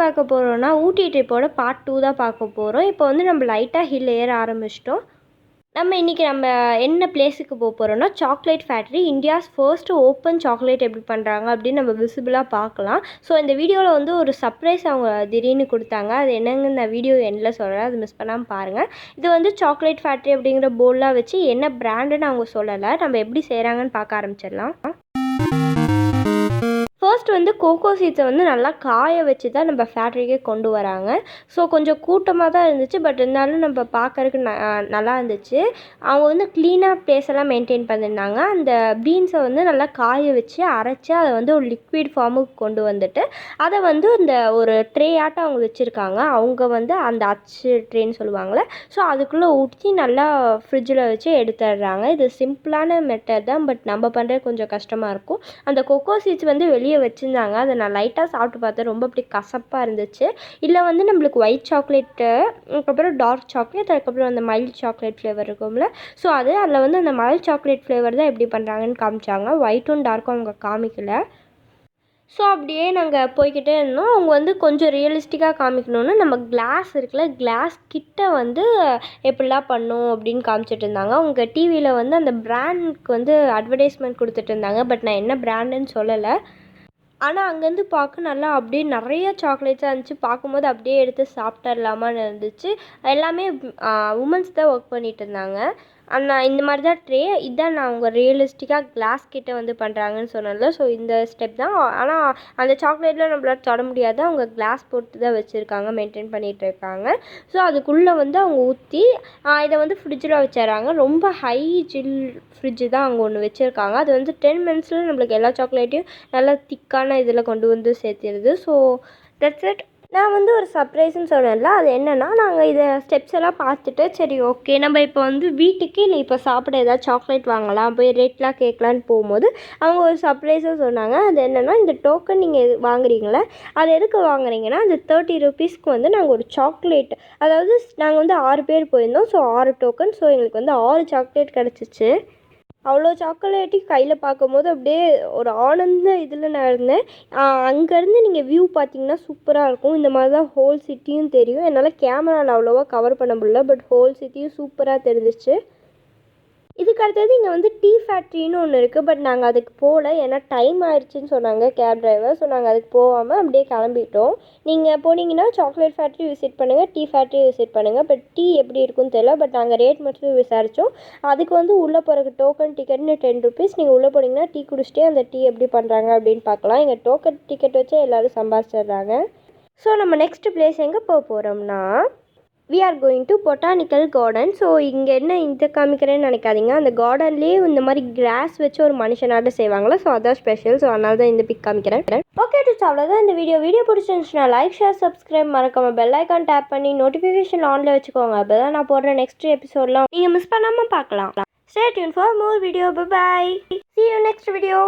பார்க்க போகிறோன்னா ஊட்டி ட்ரிப்போட பார்ட் 2 தான் பார்க்க போகிறோம். இப்போ வந்து நம்ம லைட்டாக ஹில் ஏற ஆரம்பிச்சிட்டோம். இன்றைக்கி நம்ம என்ன பிளேஸுக்கு போகிறோன்னா chocolate factory, India's first open chocolate எப்படி பண்ணுறாங்க அப்படின்னு நம்ம விசிபிளாக பார்க்கலாம். ஸோ இந்த வீடியோவில் வந்து ஒரு சர்ப்ரைஸ் அவங்க திடீர்னு கொடுத்தாங்க. அது என்னங்க இந்த வீடியோ எண்டில் சொல்கிறேன், அது மிஸ் பண்ணாமல் பாருங்கள். இது வந்து சாக்லேட் ஃபேக்ட்ரி அப்படிங்கிற போர்டெலாம் வச்சு என்ன பிராண்டுன்னு அவங்க சொல்லலை. நம்ம எப்படி செய்கிறாங்கன்னு பார்க்க ஆரம்பிச்சிடலாம். ஃபர்ஸ்ட் வந்து கோகோ சீட்ஸை வந்து நல்லா காய வச்சு தான் நம்ம ஃபேக்ட்ரிக்கே கொண்டு வராங்க. ஸோ கொஞ்சம் கூட்டமாக தான் இருந்துச்சு, பட் இருந்தாலும் நம்ம பார்க்கறதுக்கு நல்லா இருந்துச்சு. அவங்க வந்து க்ளீனாக ப்ளேஸ் எல்லாம் மெயின்டைன் பண்ணியிருந்தாங்க. அந்த பீன்ஸை வந்து நல்லா காய வச்சு அரைச்சி அதை வந்து ஒரு லிக்விட் ஃபார்முக்கு கொண்டு வந்துட்டு அதை வந்து இந்த ஒரு ட்ரே ஆட்டம் அவங்க வச்சுருக்காங்க. அவங்க வந்து அந்த அச்சு ட்ரேன்னு சொல்லுவாங்கள்ல, ஸோ அதுக்குள்ளே ஊற்றி நல்லா ஃப்ரிட்ஜில் வச்சு எடுத்துடுறாங்க. இது சிம்பிளான மெத்தட் தான், பட் நம்ம பண்ணுறது கொஞ்சம் கஷ்டமாக இருக்கும். அந்த கொக்கோ சீட்ஸ் வந்து வெளியே வச்சுருந்தாங்க. அதை நான் லைட்டாக சாப்பிட்டு பார்த்தேன். ரொம்ப அப்படி கசப்பாக இருந்துச்சு. இல்லை வந்து நம்மளுக்கு ஒயிட் சாக்லேட்டு, அதுக்கப்புறம் டார்க் சாக்லேட், அதுக்கப்புறம் அந்த மைல்ட் சாக்லேட் ஃப்ளேவர் இருக்கும்ல, ஸோ அதில் வந்து அந்த மைல்ட் சாக்லேட் ஃப்ளேவர் தான் எப்படி பண்ணுறாங்கன்னு காமிச்சாங்க. ஒயிட்டும் டார்க்கும் அவங்க காமிக்கலை. ஸோ அப்படியே நாங்கள் போய்கிட்டே இருந்தோம். அவங்க வந்து கொஞ்சம் ரியலிஸ்டிக்காக காமிக்கணுன்னு நம்ம கிளாஸ் இருக்குல்ல, கிளாஸ் கிட்ட வந்து எப்படிலாம் பண்ணும் அப்படின்னு காமிச்சிட்டு இருந்தாங்க. அவங்க டிவியில் வந்து அந்த பிராண்டுக்கு வந்து அட்வர்டைஸ்மெண்ட் கொடுத்துட்டு இருந்தாங்க. பட் நான் என்ன பிராண்டுன்னு சொல்லலை. ஆனால் அங்கேருந்து பார்க்க நல்லா அப்படியே நிறைய சாக்லேட்ஸாக இருந்துச்சு. பார்க்கும்போது அப்படியே எடுத்து சாப்பிட்றலாமான்னு இருந்துச்சு. எல்லாமே உமன்ஸ் தான் ஒர்க் பண்ணிகிட்டு இருந்தாங்க. நான் இந்த மாதிரி தான் ட்ரே இதான் நான் அவங்க ரியலிஸ்டிக்காக கிளாஸ் கிட்ட வந்து பண்ணுறாங்கன்னு சொன்னேன்ல, ஸோ இந்த ஸ்டெப் தான். ஆனால் அந்த சாக்லேட்டில் நம்மளால் தொட முடியாது. அவங்க கிளாஸ் போட்டு தான் வச்சுருக்காங்க, மெயின்டைன் பண்ணிகிட்டு இருக்காங்க. ஸோ அதுக்குள்ளே வந்து அவங்க ஊற்றி இதை வந்து ஃப்ரிட்ஜில் வச்சிடறாங்க. ரொம்ப ஹை ஜில் ஃப்ரிட்ஜு தான் அங்கே ஒன்று வச்சுருக்காங்க. அது வந்து 10 மினிட்ஸில் நம்மளுக்கு எல்லா சாக்லேட்டையும் நல்லா திக்கான இதில் கொண்டு வந்து சேர்த்திடுது. So that's it. நான் வந்து ஒரு சர்ப்ரைஸ்ன்னு சொன்னேன்ல, அது என்னென்னா, நாங்கள் இதை ஸ்டெப்ஸ் எல்லாம் பார்த்துட்டு சரி ஓகே நம்ம இப்போ வந்து வீட்டுக்கு இல்லை இப்போ சாப்பிட ஏதாவது சாக்லேட் வாங்கலாம், போய் ரேட்லாம் கேட்கலான்னு போகும்போது அவங்க ஒரு சர்ப்ரைஸாக சொன்னாங்க. அது என்னென்னா, இந்த டோக்கன் நீங்கள் வாங்குறீங்களே, அது எதுக்கு வாங்குறீங்கன்னா, அந்த 30 ருபீஸ்க்கு வந்து நாங்கள் ஒரு சாக்லேட், அதாவது நாங்கள் வந்து 6 பேர் போயிருந்தோம். ஸோ 6 டோக்கன், ஸோ எங்களுக்கு வந்து 6 சாக்லேட் கிடச்சிச்சு. அவ்வளோ சாக்லேட்டையும் கையில் பார்க்கும்போது அப்படியே ஒரு ஆனந்த இதில் நான் இருந்தேன். அங்கேருந்து நீங்கள் வியூ பார்த்தீங்கன்னா சூப்பராக இருக்கும். இந்த மாதிரி தான் ஹோல் சிட்டியும் தெரியும். என்னால் கேமராவில் அவ்வளோவா கவர் பண்ண முடியல, பட் ஹோல் சிட்டியும் சூப்பராக தெரிஞ்சிச்சு. இதுக்கு அடுத்தது இங்கே வந்து டீ ஃபேக்ட்ரின்னு ஒன்று இருக்குது, பட் நாங்கள் அதுக்கு போகல. ஏன்னா டைம் ஆயிடுச்சுன்னு சொன்னாங்க கேப் டிரைவர். ஸோ நாங்கள் அதுக்கு போகாமல் அப்படியே கிளம்பிட்டோம். நீங்கள் போனீங்கன்னா சாக்லேட் ஃபேக்ட்ரி விசிட் பண்ணுங்கள், டீ ஃபேக்ட்ரி விசிட் பண்ணுங்கள். பட் டீ எப்படி இருக்குன்னு தெரியல, பட் நாங்கள் ரேட் மட்டும் விசாரித்தோம். அதுக்கு வந்து உள்ளே போகிறக்கு டோக்கன் டிக்கெட்னு 10 ருபீஸ். நீங்கள் உள்ளே போனீங்கன்னா டீ குடிச்சிட்டே அந்த டீ எப்படி பண்ணுறாங்க அப்படின்னு பார்க்கலாம். இங்கே டோக்கன் டிக்கெட் வச்சு எல்லோரும் சம்பாதிச்சிடுறாங்க. ஸோ நம்ம நெக்ஸ்ட் பிளேஸ் எங்கே போக போகிறோம்னா, we are going to botanical garden. So இங்கே என்ன இந்த காமிக்கிறேன்னு நினைக்காதீங்க. அந்த கார்டன்லேயே இந்த மாதிரி கிராஸ் வச்சு ஒரு மனுஷனாட்ட செய்வாங்களா, ஸோ அதான் ஸ்பெஷல். ஸோ அதனால தான் இந்த பிக் காமிக்கிறேன். ஓகே டு அவ்வளோதான் இந்த வீடியோ பிடிச்சிருந்துச்சுன்னா லைக், ஷேர், சப்ஸ்கிரைப், மறக்காமல் பெல் ஐக்கான் டேப் பண்ணி நோட்டிஃபிகேஷன் ஆனில் வச்சுக்கோங்க. அப்போ தான் நான் போடுற நெக்ஸ்ட் எபிசோட்லாம் நீங்கள் மிஸ் பண்ணாமல் பார்க்கலாம். Stay tuned for more video. Bye. See you next video.